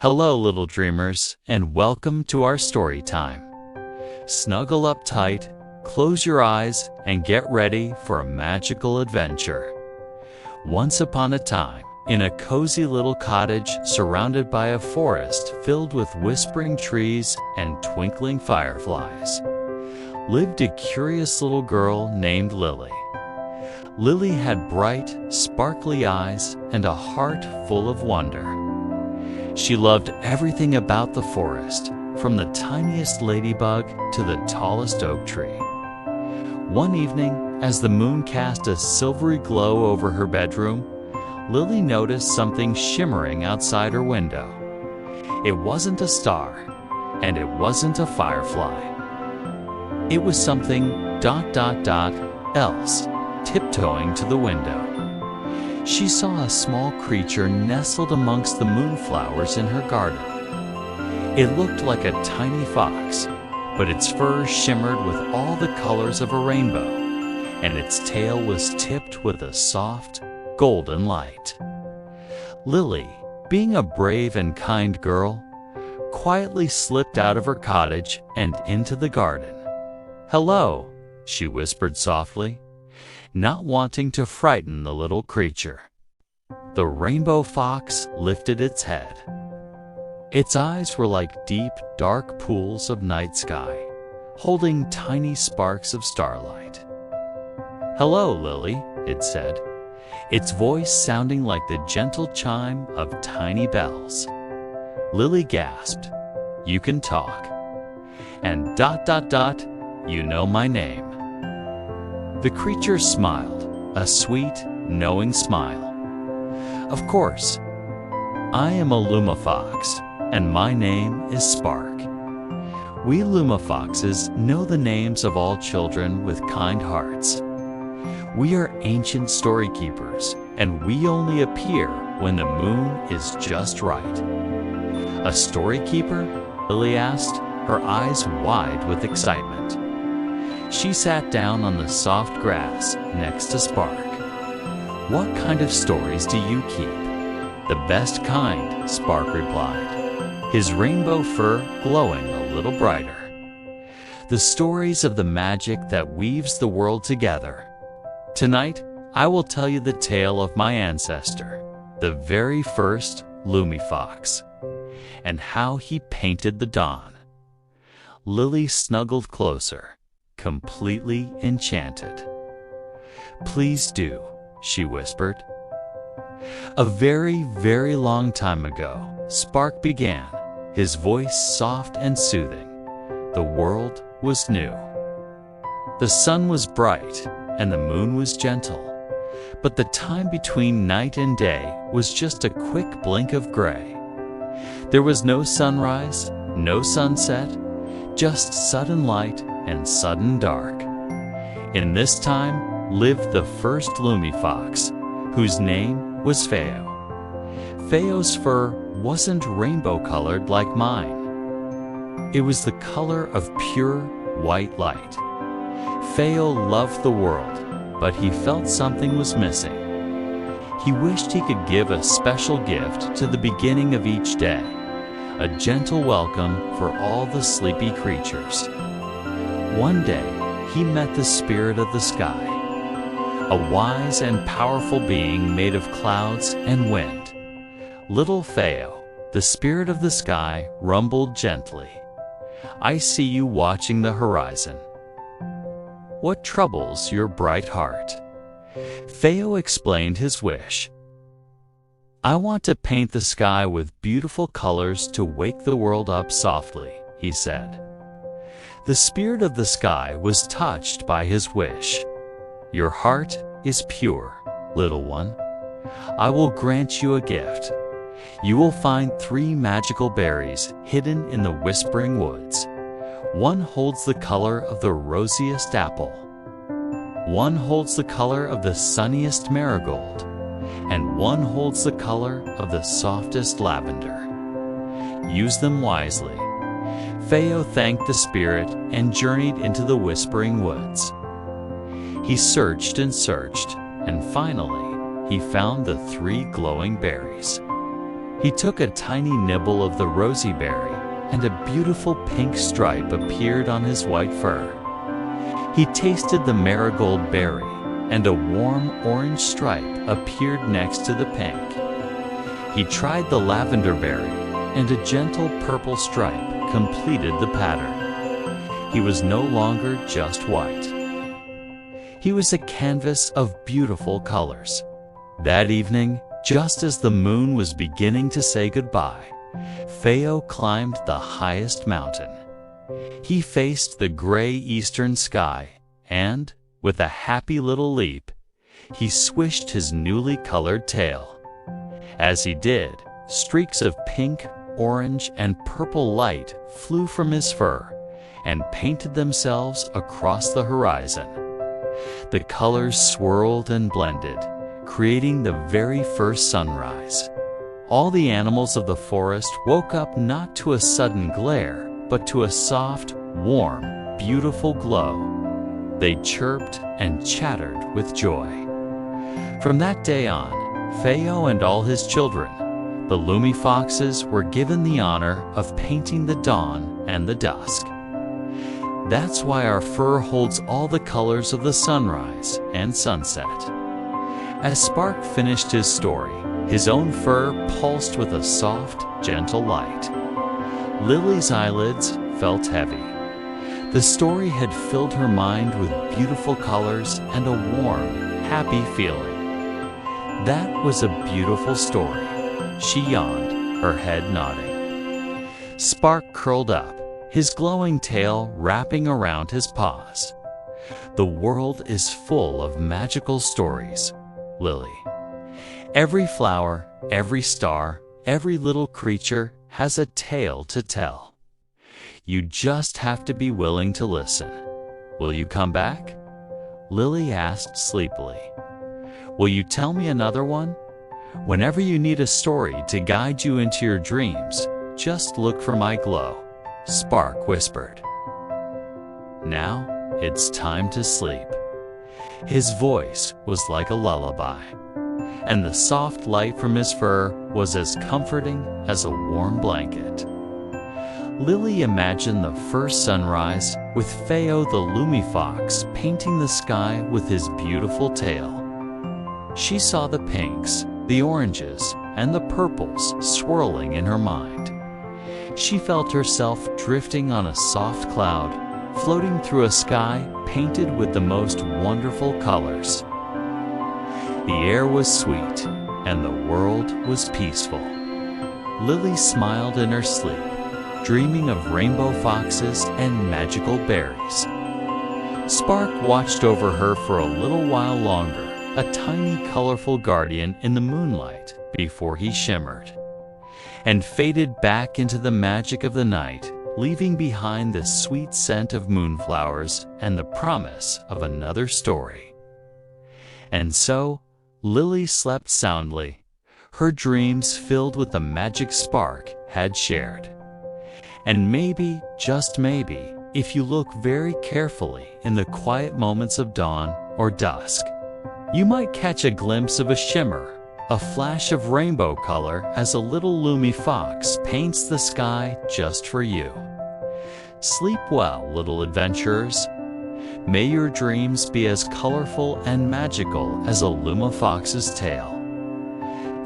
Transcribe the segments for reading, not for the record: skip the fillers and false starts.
Hello, little dreamers, and welcome to our story time. Snuggle up tight, close your eyes, and get ready for a magical adventure. Once upon a time, in a cozy little cottage surrounded by a forest filled with whispering trees and twinkling fireflies, lived a curious little girl named Lily. Lily had bright, sparkly eyes and a heart full of wonder. She loved everything about the forest, from the tiniest ladybug to the tallest oak tree. One evening, as the moon cast a silvery glow over her bedroom, Lily noticed something shimmering outside her window. It wasn't a star, and it wasn't a firefly. It was something else, tiptoeing to the window. She saw a small creature nestled amongst the moonflowers in her garden. It looked like a tiny fox, but its fur shimmered with all the colors of a rainbow, and its tail was tipped with a soft, golden light. Lily, being a brave and kind girl, quietly slipped out of her cottage and into the garden. "Hello," she whispered softly, not wanting to frighten the little creature. The rainbow fox lifted its head. Its eyes were like deep, dark pools of night sky, holding tiny sparks of starlight. "Hello, Lily," it said, its voice sounding like the gentle chime of tiny bells. Lily gasped, "You can talk. And you know my name." The creature smiled, a sweet, knowing smile. "Of course. I am a Lumifox, and my name is Spark. We Lumifoxes know the names of all children with kind hearts. We are ancient story keepers, and we only appear when the moon is just right." "A story keeper?" Lily asked, her eyes wide with excitement. She sat down on the soft grass next to Spark. "What kind of stories do you keep?" "The best kind," Spark replied, his rainbow fur glowing a little brighter. "The stories of the magic that weaves the world together. Tonight, I will tell you the tale of my ancestor, the very first Lumifox, and how he painted the dawn." Lily snuggled closer, completely enchanted. "Please do," she whispered. "A very, very long time ago," Spark began, his voice soft and soothing. "The world was new. The sun was bright, and the moon was gentle, but the time between night and day was just a quick blink of gray. There was no sunrise, no sunset, just sudden light and sudden dark. In this time lived the first Lumifox, whose name was Feo. Feo's fur wasn't rainbow-colored like mine. It was the color of pure white light. Feo loved the world, but he felt something was missing. He wished he could give a special gift to the beginning of each day, a gentle welcome for all the sleepy creatures. One day, he met the spirit of the sky, a wise and powerful being made of clouds and wind. Little Feo, the spirit of the sky, rumbled gently, "I see you watching the horizon. What troubles your bright heart?" Feo explained his wish. "I want to paint the sky with beautiful colors to wake the world up softly," he said. The spirit of the sky was touched by his wish. "Your heart is pure, little one. I will grant you a gift. You will find 3 magical berries hidden in the whispering woods. One holds the color of the rosiest apple. One holds the color of the sunniest marigold, and one holds the color of the softest lavender. Use them wisely." Feo thanked the spirit and journeyed into the whispering woods. He searched and searched, and finally, he found the 3 glowing berries. He took a tiny nibble of the rosy berry, and a beautiful pink stripe appeared on his white fur. He tasted the marigold berry, and a warm orange stripe appeared next to the pink. He tried the lavender berry, and a gentle purple stripe completed the pattern. He was no longer just white. He was a canvas of beautiful colors. That evening, just as the moon was beginning to say goodbye, Feo climbed the highest mountain. He faced the gray eastern sky, and, with a happy little leap, he swished his newly colored tail. As he did, streaks of pink, orange, and purple light flew from his fur and painted themselves across the horizon. The colors swirled and blended, creating the very first sunrise. All the animals of the forest woke up not to a sudden glare, but to a soft, warm, beautiful glow. They chirped and chattered with joy. From that day on, Feo and all his children, the Lumifoxes, were given the honor of painting the dawn and the dusk. That's why our fur holds all the colors of the sunrise and sunset. As Spark finished his story, his own fur pulsed with a soft, gentle light. Lily's eyelids felt heavy. The story had filled her mind with beautiful colors and a warm, happy feeling. That was a beautiful story. She yawned, her head nodding. Spark curled up, his glowing tail wrapping around his paws. The world is full of magical stories, Lily. Every flower, every star, every little creature has a tale to tell. You just have to be willing to listen. Will you come back? Lily asked sleepily. Will you tell me another one? Whenever you need a story to guide you into your dreams, just look for my glow, Spark whispered. Now it's time to sleep. His voice was like a lullaby, and the soft light from his fur was as comforting as a warm blanket. Lily imagined the first sunrise with Feo the Lumifox painting the sky with his beautiful tail. She saw the pinks, the oranges, and the purples swirling in her mind. She felt herself drifting on a soft cloud, floating through a sky painted with the most wonderful colors. The air was sweet, and the world was peaceful. Lily smiled in her sleep, dreaming of rainbow foxes and magical berries. Spark watched over her for a little while longer, a tiny colorful guardian in the moonlight, before he shimmered and faded back into the magic of the night, leaving behind the sweet scent of moonflowers and the promise of another story. And so, Lily slept soundly, her dreams filled with the magic Spark had shared. And maybe, just maybe, if you look very carefully in the quiet moments of dawn or dusk, you might catch a glimpse of a shimmer, a flash of rainbow color as a little Lumifox paints the sky just for you. Sleep well, little adventurers. May your dreams be as colorful and magical as a Lumifox's tail.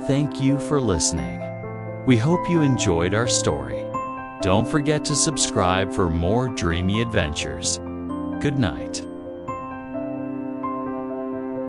Thank you for listening. We hope you enjoyed our story. Don't forget to subscribe for more dreamy adventures. Good night.